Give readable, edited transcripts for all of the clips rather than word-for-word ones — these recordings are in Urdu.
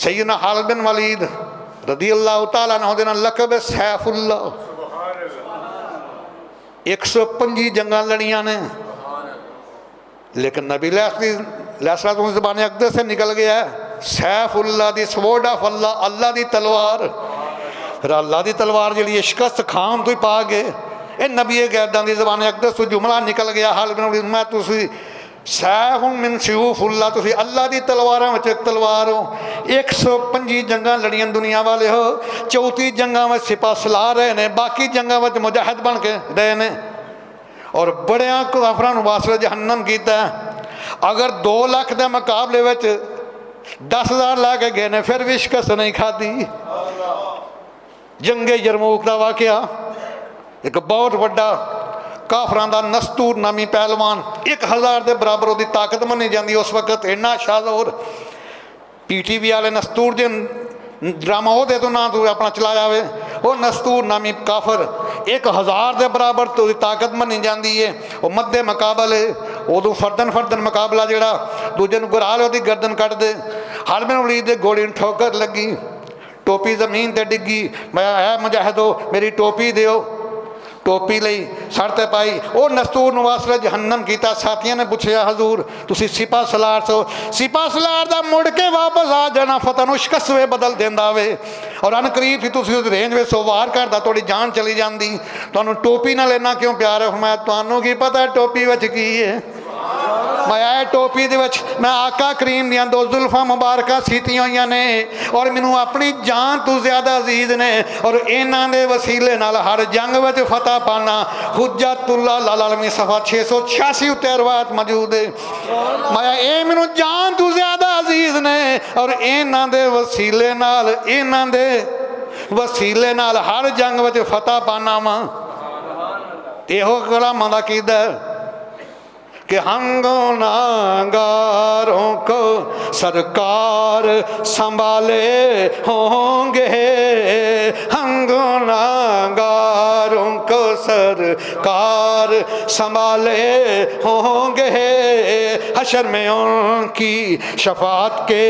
سیدنا خالد بن ولید رضی اللہ تعالیٰ عنہ دے نال لقب ہے سیف اللہ. 125 جنگاں لڑیاں نے، لیکن نبی علیہ السلام زبان اقدس سے نکل گیا ہے سیف اللہ دی سوورڈ آف اللہ، اللہ دی تلوار. پھر اللہ دی تلوار جلی شکست کھان تو ہی پا گئے. اے نبی گردان دی زبان اقدس تو جملہ نکل گیا خالد بن ولید میں تسی سیف من سیوف اللہ، تسی اللہ دی تلواراں وچ ایک تلوار ہو. 125 جنگاں لڑیاں دنیا والے ہو، 34 جنگاں وچ سپاہ سالار رہے نے، باقی جنگاں وچ مجاہد بن کے رہے نے، اور بڑیاں کافراں نوں واسطے جہنم کیتا ہے. اگر 2 لاکھ دے مقابلے وچ 10,000 لے کے گئے نے پھر بھی شکست نہیں کھادی. جنگ یرموک دا واقعہ ایک بہت بڑا کافران دا نستور نامی پہلوان 1000 دے برابر دی طاقت منی جاندی اس وقت. اینا شاہزور پی ٹی وی والے نستور دے ڈرامہ ہو دے تو نہ تو اپنا چلا جاوے. وہ نستور نامی کافر 1000 دے برابر تو دی طاقت منی جاندی ہے. وہ مد مقابلے وہ تو فردن مقابلہ جڑا دوجے نوں گرا لے دی گردن کٹ دے. خالد بن ولید دے گولی ٹھوکر لگی، ٹوپی زمین تے ڈگی. میں اے مجاہدو میری ٹوپی دیو، ٹوپی لئی سر تے پائی. وہ نستور نواسلے جہنم کیتا. ساتھیاں نے پوچھیا حضور تسی سپاہ سالار سو، سپاہ سالار دا مڑ کے واپس آ جانا فتح نو شکست وے بدل دیندا وے، اور ان قریب ہی تسی اس رینج وے سو وار کردا تھوڑی جان چلی جاندی. تانوں ٹوپی نہ لینا کیوں پیار ہے؟ فرمایا تانوں کی پتہ ہے ٹوپی وچ کی ہے؟ میں آئے ٹوپی دے وچ میں آقا کریم دیاں 2 زلفاں مبارکہ سیتیاں ہوئیاں نے، اور منوں اپنی جان تو زیادہ عزیز نے، اور ایناں دے وسیلے نال ہر جنگ وچ فتح پانا. حجت اللہ العالمین صفحہ 686 اُتے روایت موجود ہے. میں اے منوں جان تو زیادہ عزیز نے، اور ایناں دے وسیلے نال ہر جنگ وچ فتح پانا وا. ایہو کلام دا عقیدہ ہے کہ ہم گناہگاروں کو سرکار سنبھالے ہوں گے، ہم گناہگاروں کو سرکار سنبھالے ہوں گے، حشر میں ان کی شفاعت کے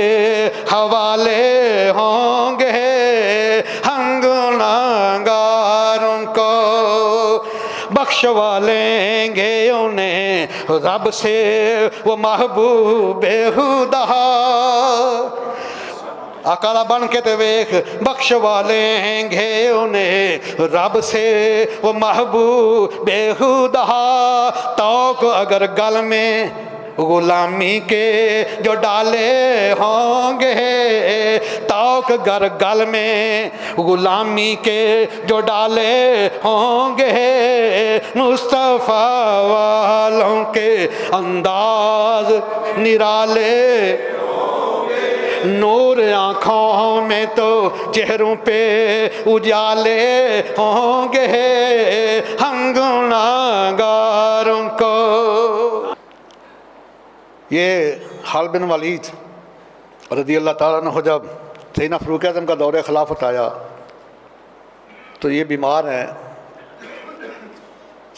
حوالے ہوں گے، ہم گناہگاروں کو بخشوا لیں گے انہیں رب سے وہ محبوب خدا. اکالا بن کے تے ویکھ بخشوا لیں گے انہیں رب سے وہ محبوب خدا. توق اگر گل میں غلامی کے جو ڈالے ہوں گے، توق گر گل میں غلامی کے جو ڈالے ہوں گے، مصطفیٰ والوں کے انداز نرالے نور آنکھوں میں تو چہروں پہ اجالے ہوں گے، ہم گناہگاروں کو. یہ خالد بن ولید رضی اللہ تعالیٰ عنہ جب سیدنا فاروق اعظم کا دور خلافت آیا تو یہ بیمار ہیں.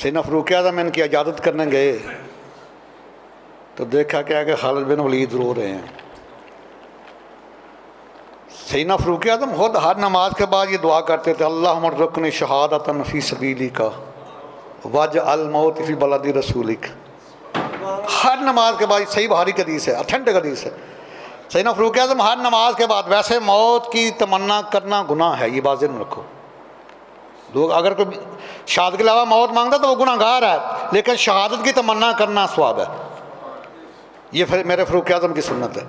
سیدنا فاروق اعظم ان کی عیادت کرنے گئے تو دیکھا کیا کہ خالد بن ولید رو رہے ہیں. سیدنا فاروق اعظم خود ہر نماز کے بعد یہ دعا کرتے تھے اللہم ارزقنی شہادۃ فی سبیلک واجعل الموت فی بلد رسولک. ہر نماز کے بعد صحیح بخاری کی حدیث ہے، اتھینٹک حدیث ہے. سیدنا فاروق اعظم ہر نماز کے بعد، ویسے موت کی تمنا کرنا گناہ ہے، یہ بات ذہن میں رکھو. لوگ اگر کوئی شہادت کے علاوہ موت مانگتا تو وہ گناہ گار ہے، لیکن شہادت کی تمنا کرنا ثواب ہے. یہ میرے فاروق اعظم کی سنت ہے.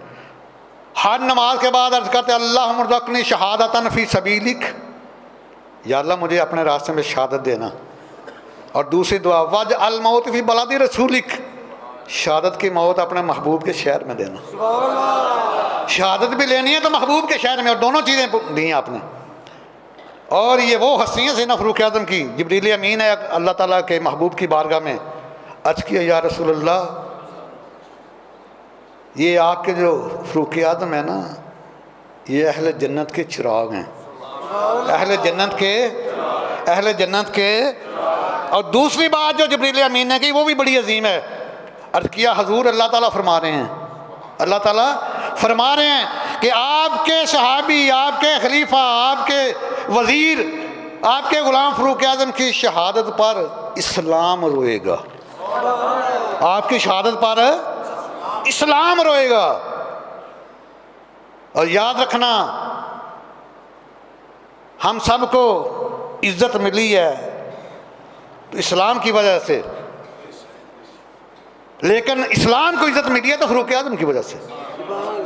ہر نماز کے بعد عرض کرتے اللہم ارزقنی شہادۃ فی سبیلک، یا اللہ مجھے اپنے راستے میں شہادت دینا. اور دوسری دعا واجعل الموت فی بلد رسولک، شہادت کی موت اپنے محبوب کے شہر میں دینا. شہادت بھی لینی ہے تو محبوب کے شہر میں، اور دونوں چیزیں دی ہیں آپ نے. اور یہ وہ ہستی ہیں سیدنا فاروق اعظم کی. جبریل امین ہے اللہ تعالیٰ کے محبوب کی بارگاہ میں، عرض کیا یا رسول اللہ یہ آپ کے جو فاروق اعظم ہے نا یہ اہل جنت کے چراغ ہیں، اہل جنت کے. اور دوسری بات جو جبریل امین نے کی وہ بھی بڑی عظیم ہے. عرض کیا حضور اللہ تعالیٰ فرما رہے ہیں کہ آپ کے صحابی، آپ کے خلیفہ، آپ کے وزیر، آپ کے غلام فاروق اعظم کی شہادت پر اسلام روئے گا، آپ کی شہادت پر اسلام روئے گا۔ اور یاد رکھنا ہم سب کو عزت ملی ہے تو اسلام کی وجہ سے، لیکن اسلام کو عزت ملی ہے تو فاروق اعظم کی وجہ سے۔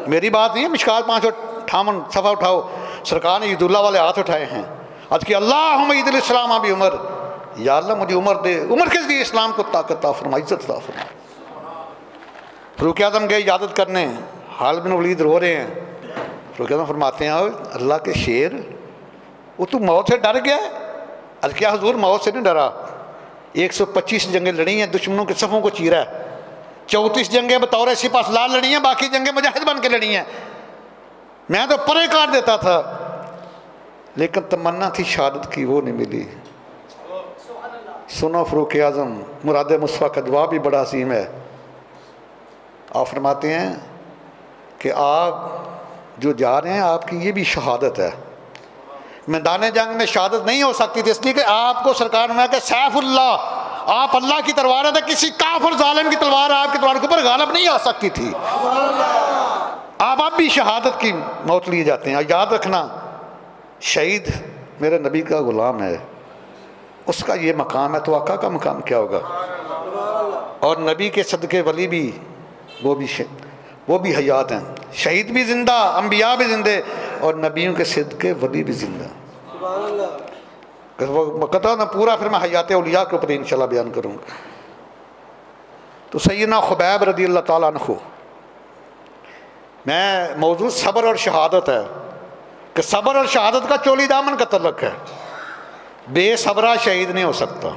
میری بات نہیں ہے، مشکات 558 صفحہ اٹھاؤ، سرکار نے عید اللہ والے ہاتھ اٹھائے ہیں، آج کہ اللہم عید الاسلام ابی عمر، یا اللہ مجھے عمر دے، عمر کے ذریعے اسلام کو طاقت عطا فرما، عزت عطا فرما۔ فاروق اعظم گئے عیادت کرنے، خالد بن ولید رو رہے ہیں، فاروق اعظم فرماتے ہیں اللہ کے شیر، وہ تو موت سے ڈر گیا ہے؟ عرض کیا حضور موت سے نہیں ڈرا، 125 جنگیں لڑی ہیں، دشمنوں کے صفوں کو چیرا ہے، 34 جنگیں بطور سپہ سالار لڑی ہیں، باقی جنگیں مجاہد بن کے لڑی ہیں، میں تو پرے کاٹ دیتا تھا، لیکن تمنا تھی شہادت کی، وہ نہیں ملی۔ سنو فاروق اعظم، مراد مصطفیٰ کا جواب بھی بڑا عظیم ہے۔ آپ فرماتے ہیں کہ آپ جو جا رہے ہیں آپ کی یہ بھی شہادت ہے، میدان جنگ میں شہادت نہیں ہو سکتی تھی، اس لیے کہ آپ کو سرکار نے کہ سیف اللہ، آپ اللہ کی تلوار ہے، کسی کافر ظالم کی تلوار آپ کی تلوار کے اوپر غالب نہیں آ سکتی تھی۔ آپ اب بھی شہادت کی موت لیے جاتے ہیں۔ اور یاد رکھنا شہید میرے نبی کا غلام ہے، اس کا یہ مقام ہے تو آقا کا مقام کیا ہوگا؟ اور نبی کے صدقے ولی بھی وہ بھی حیات ہیں، شہید بھی زندہ، انبیاء بھی زندہ، اور نبیوں کے صدقے ولی بھی زندہ۔ قطع نہ پورا پھر میں حیات اولیاء کے اوپر انشاءاللہ بیان کروں گا۔ تو سیدنا خبیب رضی اللہ تعالیٰ عنہ، میں موضوع صبر اور شہادت ہے کہ صبر اور شہادت کا چولی دامن کا تعلق ہے۔ بے صبرہ شہید نہیں ہو سکتا،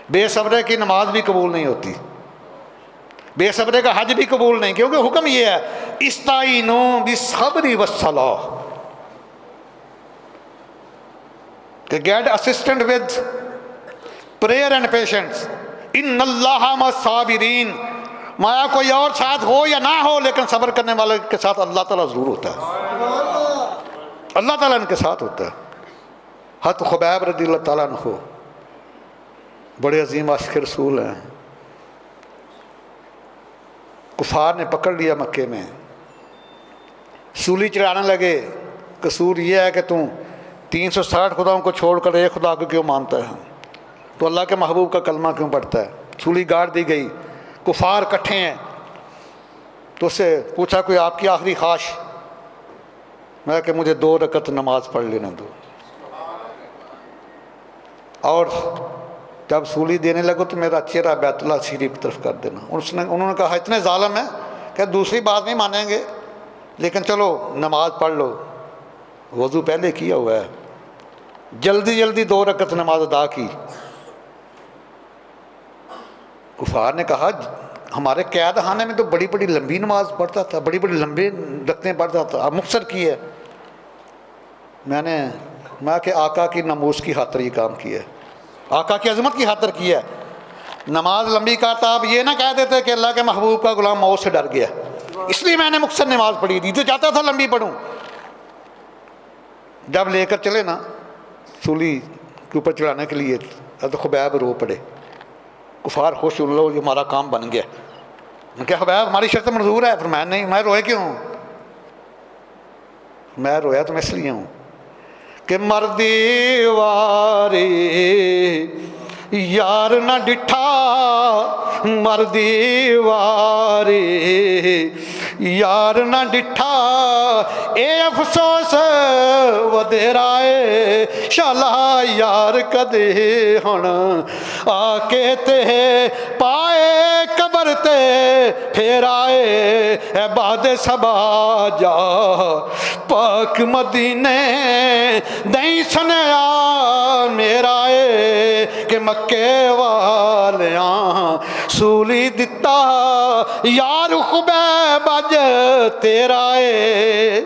بے صبرے کی نماز بھی قبول نہیں ہوتی، بے صبرے کا حج بھی قبول نہیں، کیونکہ حکم یہ ہے استعینوا بالصبر والصلاۃ، کہ get assistant with prayer and patience, ان اللہ مع الصابرین، مایا کوئی اور ساتھ ہو یا نہ ہو لیکن صبر کرنے والے کے ساتھ اللہ تعالیٰ ضرور ہوتا ہے، اللہ تعالیٰ ان کے ساتھ ہوتا ہے۔ حضرت خبیب رضی اللہ تعالیٰ عنہ بڑے عظیم عاشق رسول ہیں، کفار نے پکڑ لیا مکے میں، سولی چڑھانے لگے، قصور یہ ہے کہ تم 360 خداؤں کو چھوڑ کر ایک خدا کو کیوں مانتا ہے، تو اللہ کے محبوب کا کلمہ کیوں پڑھتا ہے؟ سولی گاڑ دی گئی، کفار کٹھے ہیں، تو اس سے پوچھا کوئی آپ کی آخری خواہش؟ میں کہ مجھے 2 رکعت نماز پڑھ لینے دو۔ اور جب سولی دینے لگو تو میرا چہرہ بیت اللہ شریف کی طرف کر دینا۔ انہوں نے کہا اتنے ظالم ہیں کہ دوسری بات نہیں مانیں گے، لیکن چلو نماز پڑھ لو، وضو پہلے کیا ہوا ہے، جلدی جلدی 2 رکعت نماز ادا کی۔ کفار نے کہا ہمارے قید خانے میں تو بڑی بڑی لمبی نماز پڑھتا تھا، بڑی بڑی لمبی رکعتیں پڑھتا تھا، اب مختصر کی ہے۔ میں کہ آقا کی ناموس کی خاطر یہ کام کیا ہے، آقا کی عظمت کی خاطر کیا ہے۔ نماز لمبی کرتا، آپ یہ نہ کہہ دیتے کہ اللہ کے محبوب کا غلام موت سے ڈر گیا اس لیے میں نے مختصر نماز پڑھی تھی، تو چاہتا تھا لمبی پڑھوں۔ جب لے کر چلے نا سولی کے اوپر چڑھانے کے لیے، تو خبیب رو پڑے، کفار خوش ہو لو یہ ہمارا کام بن گیا۔ میں کہ خبیب ہماری شرط منظور ہے؟ پھر میں نہیں، میں روئے کیوں؟ میں رویا تو میں اس لیے ہوں کہ مردی واری یار نہ ڈٹھا، مردی واری یار نہ ڈٹھا، اے افسوس ودیرائے شالا یار کدے ہن آ کے تے پائے قبر تے پھر آئے، اے باد صبا جا پاک مدینے دیں سنیا میرا اے، کہ مکے والیاں سولی دتا یار خبیب اج تیرا اے،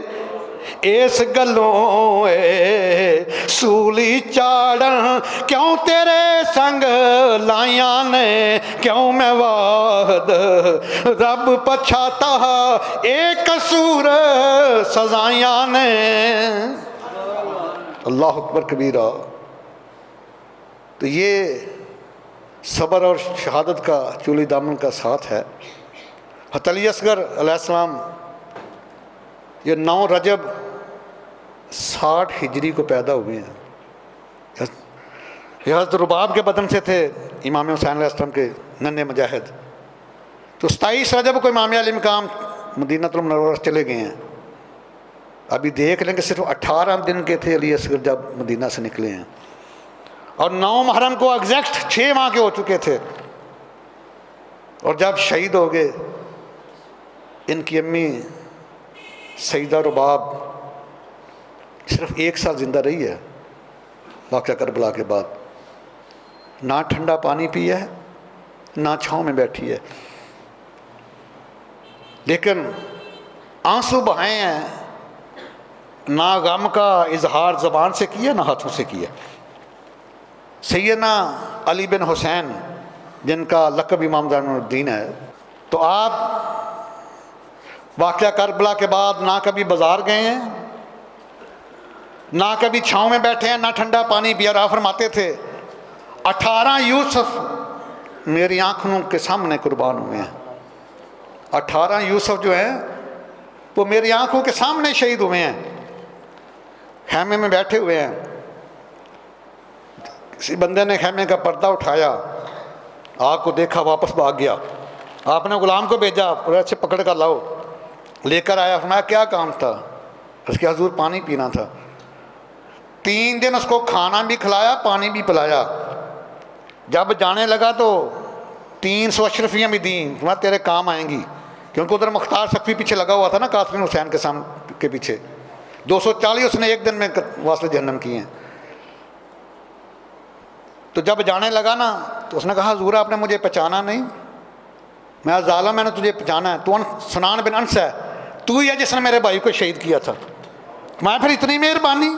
اس گلوں اے سولی چاڑن کیوں تیرے سنگ لائیاں نے کیوں میں واحد رب پچھاتا ایک قصور سزائیاں نے. اللہ اکبر کبیرہ. تو یہ صبر اور شہادت کا چولی دامن کا ساتھ ہے. حضرت علی اصغر علیہ السلام یہ 9 رجب 60 ہجری کو پیدا ہوئے ہیں. یہ حضرت رباب کے بدن سے تھے امام حسین علیہ السلام کے ننھے مجاہد. تو 27 رجب کو امام علی مقام مدینہ المنورہ چلے گئے ہیں. ابھی دیکھ لیں کہ صرف 18 دن کے تھے علی اصغر جب مدینہ سے نکلے ہیں, اور 9 محرم کو ایگزیکٹ 6 ماہ کے ہو چکے تھے. اور جب شہید ہو گئے, ان کی امی سیدہ رباب صرف 1 سال زندہ رہی ہے واقعہ کربلا کے بعد. نہ ٹھنڈا پانی پیا ہے, نہ چھاؤں میں بیٹھی ہے, لیکن آنسو بہائے ہیں. نہ غم کا اظہار زبان سے کیا, نہ ہاتھوں سے کیا. سیدنا علی بن حسین جن کا لقب امام زین الدین ہے, تو آپ واقعہ کربلا کے بعد نہ کبھی بازار گئے ہیں, نہ کبھی چھاؤں میں بیٹھے ہیں, نہ ٹھنڈا پانی پیا. اور آپ فرماتے تھے 18 یوسف میری آنکھوں کے سامنے قربان ہوئے ہیں. 18 یوسف جو ہیں وہ میری آنکھوں کے سامنے شہید ہوئے ہیں. خیمے میں بیٹھے ہوئے ہیں, کسی بندے نے خیمے کا پردہ اٹھایا, آگ کو دیکھا, واپس بھاگ گیا. آپ نے غلام کو بھیجا, ایسے پکڑ کر لاؤ. لے کر آیا, فرمایا کیا کام تھا؟ اس کے حضور پانی پینا تھا. 3 دن اس کو کھانا بھی کھلایا, پانی بھی پلایا. جب جانے لگا تو 300 اشرفیاں بھی دیں, فرمایا تیرے کام آئیں گی. کیونکہ ادھر مختار سقفی پیچھے لگا ہوا تھا نا, قاسم حسین کے پیچھے. 240 اس نے 1 دن میں واسطے جہنم کیے ہیں. تو جب جانے لگا نا, تو اس نے کہا حضور آپ نے مجھے پہچانا نہیں, میں ظالم, میں نے تجھے پہچانا ہے, تو سنان بن انس ہے, تو ہی ہے جس نے میرے بھائی کو شہید کیا تھا. میں پھر اتنی مہربانی,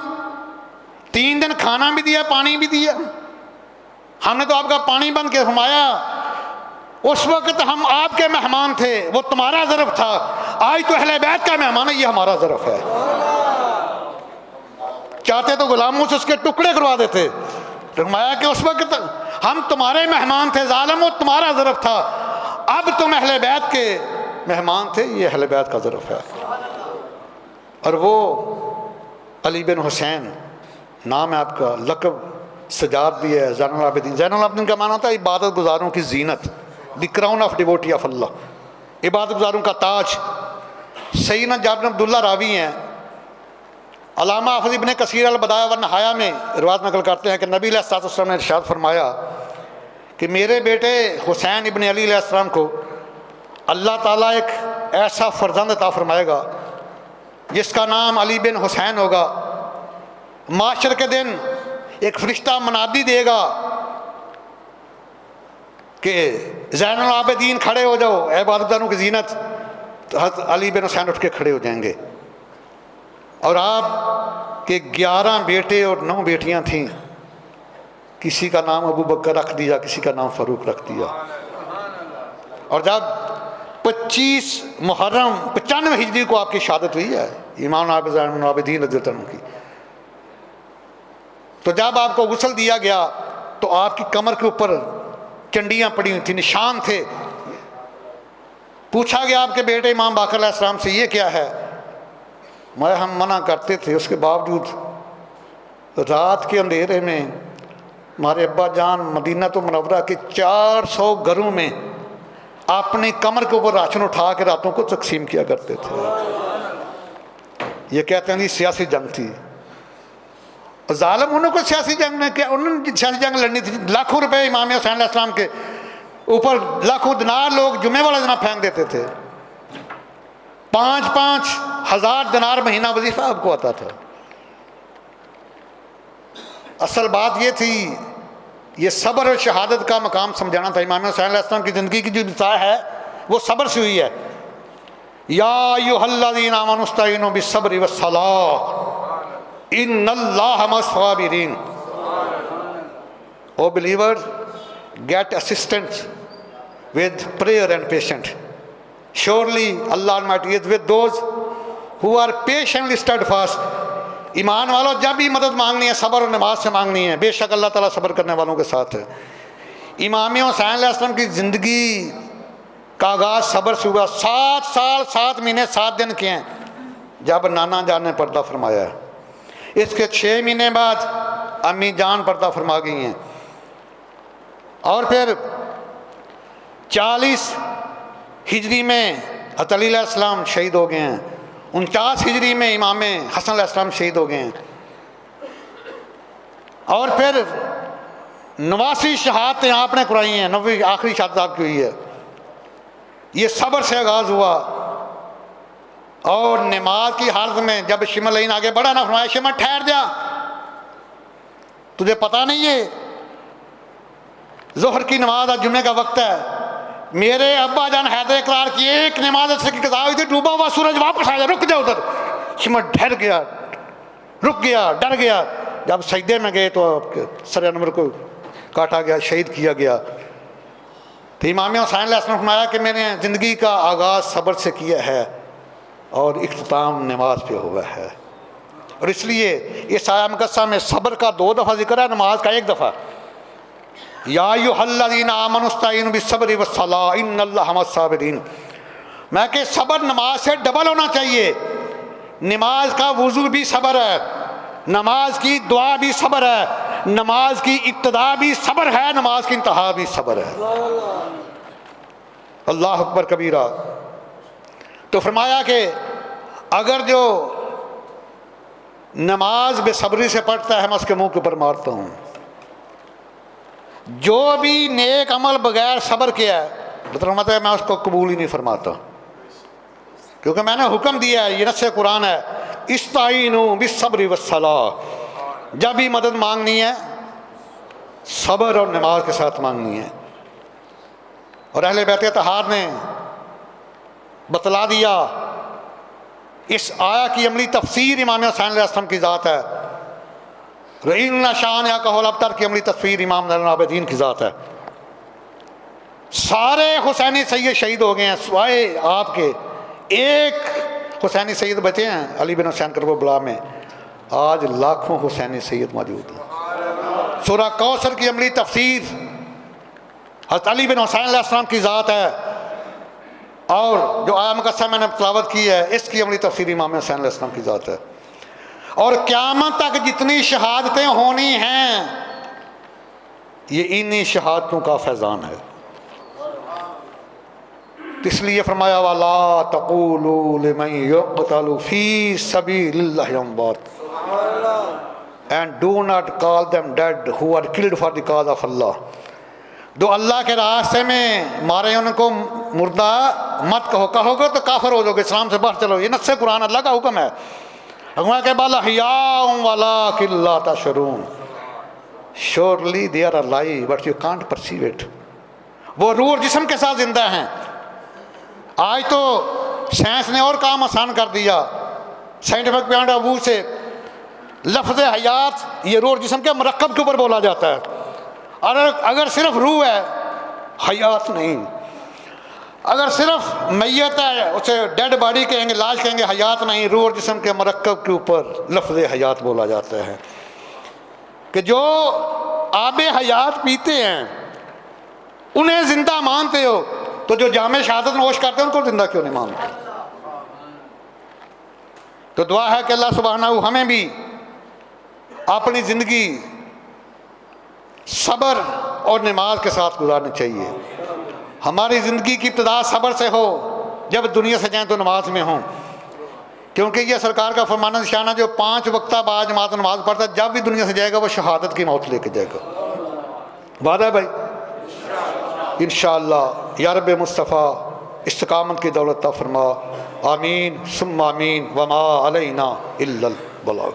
3 دن کھانا بھی دیا, پانی بھی دیا. ہم نے تو آپ کا پانی بند کے فرمایا اس وقت ہم آپ کے مہمان تھے, وہ تمہارا ظرف تھا. آج تو اہل بیت کا مہمان ہے, یہ ہمارا ظرف ہے. چاہتے تو غلاموں سے اس کے ٹکڑے کروا دیتے. فرمایا کہ اس وقت ہم تمہارے مہمان تھے ظالم, وہ تمہارا ظرف تھا. اب تم اہل بیت کے مہمان تھے, یہ اہل بیت کا ظرف ہے. اور وہ علی بن حسین نام ہے آپ کا, لقب سجاد بھی ہے, زین العابدین. زین العابدین کا معنی ہوتا ہے عبادت گزاروں کی زینت, the crown of duty of اللہ, عبادت گزاروں کا تاج. سیدنا جابر بن عبداللہ راوی ہیں. علامہ حافظ ابن کثیر البدایہ والنہایہ میں روایت نقل کرتے ہیں کہ نبی علیہ الصلوۃ والسلام نے ارشاد فرمایا کہ میرے بیٹے حسین ابن علی علیہ السلام کو اللہ تعالیٰ ایک ایسا فرزند عطا فرمائے گا جس کا نام علی بن حسین ہوگا. معاشر کے دن ایک فرشتہ منادی دے گا کہ زین العابدین کھڑے ہو جاؤ, عبادت گزاروں کی زینت. تو حضرت علی بن حسین اٹھ کے کھڑے ہو جائیں گے. اور آپ کے 11 بیٹے اور 9 بیٹیاں تھیں. کسی کا نام ابو بکر رکھ دیا, کسی کا نام فاروق رکھ دیا. اور جب 25 محرم 95 ہجری کو آپ کی شہادت ہوئی ہے امام زین العابدین رضی اللہ عنہ کی, تو جب آپ کو غسل دیا گیا تو آپ کی کمر کے اوپر چنڈیاں پڑی ہوئی تھیں, نشان تھے. پوچھا گیا آپ کے بیٹے امام باقر علیہ السلام سے یہ کیا ہے؟ ہم منع کرتے تھے, اس کے باوجود رات کے اندھیرے میں ہمارے ابا جان مدینہ تو منورہ کے 400 گھروں میں اپنی کمر کے اوپر راشن اٹھا کے راتوں کو تقسیم کیا کرتے تھے. یہ کہتے ہیں یہ سیاسی جنگ تھی. ظالم انہوں کو سیاسی جنگ نے کیا, انہوں نے سیاسی جنگ لڑنی تھی. لاکھوں روپے امام حسین علیہ السلام کے اوپر, لاکھوں دینار لوگ جمعے والا دن پھینک دیتے تھے. 5-5 ہزار دینار مہینہ وظیفہ آپ کو آتا تھا. اصل بات یہ تھی, یہ صبر اور شہادت کا مقام سمجھانا تھا. امام حسین علیہ السلام کی زندگی کی جو ابتدا ہے وہ صبر سے ہوئی ہے. یا ایھا الذین آمنوا استعینوا بالصبر والصلاۃ ان اللہ مع الصابرین. او believers, get assistance with prayer and patient. Surely Allah Almighty is with those who are patiently steadfast. ایمان والوں جب بھی مدد مانگنی ہے صبر اور نماز سے مانگنی ہے، بے شک اللہ تعالیٰ صبر کرنے والوں کے ساتھ ہے۔ امام حسین علیہ السلام کی زندگی کا آغاز صبر سے ہوا۔ 7 سال 7 مہینے 7 دن کے ہیں جب نانا جان نے پردہ فرمایا ہے۔ اس کے 6 مہینے بعد امی جان پردہ فرما گئی ہیں، اور پھر 40 ہجری میں حضرت علی علیہ السلام شہید ہو گئے ہیں، 49 ہجری میں امام حسن علیہ السلام شہید ہو گئے ہیں، اور پھر 89 شہادتیں آپ نے کرائی ہیں، 90 آخری شہادت آپ کی ہوئی ہے۔ یہ صبر سے آغاز ہوا، اور نماز کی حالت میں جب شمر لین آگے بڑھا نہ فرمایا شمر ٹھہر جا، تجھے پتہ نہیں ہے ظہر کی نماز آج جمعے کا وقت ہے، میرے ابا جان حیدر اقرار کی ایک نماز سے کی قضا ہوئی تھی، ڈوبا ہوا سورج واپس آ جا، رک جا ادھر۔ شمر ڈر گیا، رک گیا، ڈر گیا۔ جب سجدے میں گئے تو سر انور کو کاٹا گیا، شہید کیا گیا۔ تو امام حسین علیہ السلام نے فرمایا کہ میں نے زندگی کا آغاز صبر سے کیا ہے اور اختتام نماز پہ ہوا ہے، اور اس لیے اس آیہ مقدسہ میں صبر کا 2 دفعہ ذکر ہے، نماز کا 1 دفعہ۔ یا ایھا الذین آمنوا استعینوا بالصبر والصلاۃ ان اللہ مع الصابرین۔ میں کہ صبر نماز سے ڈبل ہونا چاہیے۔ نماز کا وضو بھی صبر ہے، نماز کی دعا بھی صبر ہے، نماز کی ابتدا بھی صبر ہے، نماز کی انتہا بھی صبر ہے۔ اللہ اکبر کبیرہ۔ تو فرمایا کہ اگر جو نماز بے صبری سے پڑھتا ہے میں اس کے منہ کے اوپر مارتا ہوں۔ جو بھی نیک عمل بغیر صبر کیا ہے مطلب ہے میں اس کو قبول ہی نہیں فرماتا، کیونکہ میں نے حکم دیا ہے، یہ نص قرآن ہے، استعینوا بالصبر والصلاۃ۔ جب بھی مدد مانگنی ہے صبر اور نماز کے ساتھ مانگنی ہے۔ اور اہل بیت اطہار نے بتلا دیا، اس آیہ کی عملی تفسیر امام حسین علیہ السلام کی ذات ہے، ان شانک الابتر کی عملی تفسیر امام زین العابدین کی ذات ہے۔ سارے حسینی سید شہید ہو گئے ہیں سوائے آپ کے، ایک حسینی سید بچے ہیں علی بن حسین کرب بلا میں، آج لاکھوں حسینی سید موجود ہیں۔ سورہ کوثر کی عملی تفسیر حضرت علی بن حسین علیہ السلام کی ذات ہے، اور جو آیہ مقدسہ میں نے تلاوت کی ہے اس کی عملی تفسیر امام حسین علیہ السلام کی ذات ہے۔ اور قیامت تک جتنی شہادتیں ہونی ہیں یہ انہی شہادتوں کا فیضان ہے۔ اس لیے فرمایا وَلَا تَقُولُوا لِمَنْ يُقْتَلُ فِي سَبِيلِ اللَّهِ أَمْوَاتٌ and do not call them dead who are killed for the cause of Allah۔ جو اللہ کے راستے میں مارے ان کو مردہ مت کہو، کہو گے تو کافر ہو جاؤ گے، اسلام سے باہر چلو۔ یہ نص قرآن اللہ کا حکم ہے۔ کہ بَلْ أَحْيَاءٌ وَلَٰكِن لَّا تَشْعُرُونَ۔ Surely they are alive but you can't perceive it۔ وہ روح اور جسم کے ساتھ زندہ ہیں۔ آج تو سائنس نے اور کام آسان کر دیا، سائنٹیفک پوائنٹ آف ویو سے لفظ حیات یہ روح اور جسم کے مرکب کے اوپر بولا جاتا ہے، اور اگر صرف روح ہے حیات نہیں، اگر صرف میت ہے اسے ڈیڈ باڈی کہیں گے، لاش کہیں گے، حیات نہیں۔ روح اور جسم کے مرکب کے اوپر لفظ حیات بولا جاتا ہے، کہ جو آب حیات پیتے ہیں انہیں زندہ مانتے ہو تو جو جام شہادت نوش کرتے ہیں ان کو زندہ کیوں نہیں مانتے؟ تو دعا ہے کہ اللہ سبحانہ ہمیں بھی اپنی زندگی صبر اور نماز کے ساتھ گزارنی چاہیے۔ ہماری زندگی کی ابتدا صبر سے ہو، جب دنیا سے جائیں تو نماز میں ہوں، کیونکہ یہ سرکار کا فرمان نشانہ جو 5 وقتہ بعد جماعت نماز پڑھتا ہے جب بھی دنیا سے جائے گا وہ شہادت کی موت لے کے جائے گا۔ وعدہ ہے بھائی؟ انشاءاللہ یا رب مصطفیٰ استقامت کی دولت عطا فرما، آمین ثم آمین، وما علینا الا البلاغ۔